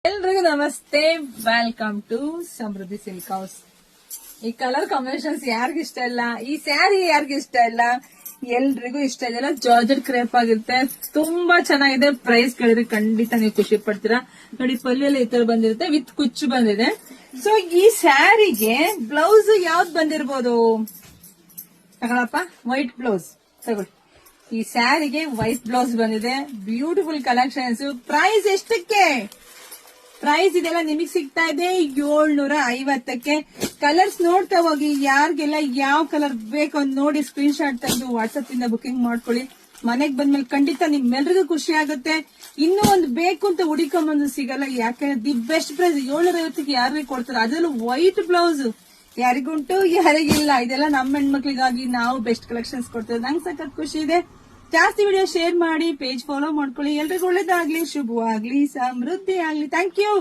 ಎಲ್ರಿಗೂ ನಮಸ್ತೆ, welcome to Samruddhi silk house. ಈ ಕಲರ್ ಕಾಂಬಿನೇಷನ್ಸ್ ಯಾರಿಗಿಷ್ಟ ಇಲ್ಲ, ಈ ಸ್ಯಾರಿ ಯಾರಿಗಿಷ್ಟ ಇಲ್ಲ, ಎಲ್ರಿಗೂ ಇಷ್ಟ ಇದೆಲ್ಲ. ಜಾರ್ಜೆಟ್ ಕ್ರೇಪ್ ಆಗಿರುತ್ತೆ, ತುಂಬಾ ಚೆನ್ನಾಗಿದೆ. ಪ್ರೈಸ್ ಕೇಳಿದ್ರೆ ಖಂಡಿತ ನೀವು ಖುಷಿ ಪಡ್ತೀರಾ. ನೋಡಿ, ಪಲ್ಲೆಲ್ಲ ಈ ತರ ಬಂದಿರುತ್ತೆ, ವಿತ್ ಕುಚ್ಚು ಬಂದಿದೆ. ಸೊ ಈ ಸ್ಯಾರಿಗೆ ಬ್ಲೌಸ್ ಯಾವ್ದು ಬಂದಿರ್ಬೋದು? ತಗೊಳಪ್ಪ, ವೈಟ್ ಬ್ಲೌಸ್ ತಗೊಳ್ಳಿ. ಈ ಸ್ಯಾರಿಗೆ ವೈಟ್ ಬ್ಲೌಸ್ ಬಂದಿದೆ, ಬ್ಯೂಟಿಫುಲ್ ಕಲೆಕ್ಷನ್ಸ್. ಪ್ರೈಸ್ ಎಷ್ಟಕ್ಕೆ? ಪ್ರೈಸ್ ಇದೆಲ್ಲ ನಿಮಗೆ ಸಿಗ್ತಾ ಇದೆ 750ಕ್ಕೆ. ಕಲರ್ಸ್ ನೋಡ್ತಾ ಹೋಗಿ, ಯಾರಿಗೆಲ್ಲ ಯಾವ ಕಲರ್ ಬೇಕು ಅಂತ ನೋಡಿ ಸ್ಕ್ರೀನ್ ಶಾಟ್ ತೆಗೆದು ವಾಟ್ಸ್ಆಪ್ ಇಂದ ಬುಕಿಂಗ್ ಮಾಡ್ಕೊಳ್ಳಿ. ಮನೆಗ್ ಬಂದ್ಮೇಲೆ ಖಂಡಿತ ನಿಮ್ಮೆಲ್ರಿಗೂ ಖುಷಿ ಆಗುತ್ತೆ. ಇನ್ನೂ ಒಂದು ಬೇಕು ಅಂತ ಹುಡಿಕೊಂಬಂದು ಸಿಗಲ್ಲ, ಯಾಕಂದ್ರೆ ದಿ ಬೆಸ್ಟ್ ಪ್ರೈಸ್ 750ಕ್ಕೆ ಯಾರಿಗೆ ಕೊಡ್ತಾರೆ, ಅದರಲ್ಲೂ ವೈಟ್ ಬ್ಲೌಸ್. ಯಾರಿಗುಂಟು ಯಾರಿಗಿಲ್ಲ, ಇದೆಲ್ಲ ನಮ್ಮ ಹೆಣ್ಮಕ್ಳಿಗಾಗಿ ನಾವು ಬೆಸ್ಟ್ ಕಲೆಕ್ಷನ್ಸ್ ಕೊಡ್ತೇವೆ. ನಂಗೆ ಸಖತ್ ಖುಷಿ ಇದೆ. ಜಾಸ್ತಿ ವಿಡಿಯೋ ಶೇರ್ ಮಾಡಿ, ಪೇಜ್ ಫಾಲೋ ಮಾಡ್ಕೊಳ್ಳಿ. ಎಲ್ರಿಗೂ ಒಳ್ಳೇದಾಗ್ಲಿ, ಶುಭವಾಗ್ಲಿ, ಸಮೃದ್ಧಿ ಆಗ್ಲಿ. Thank you.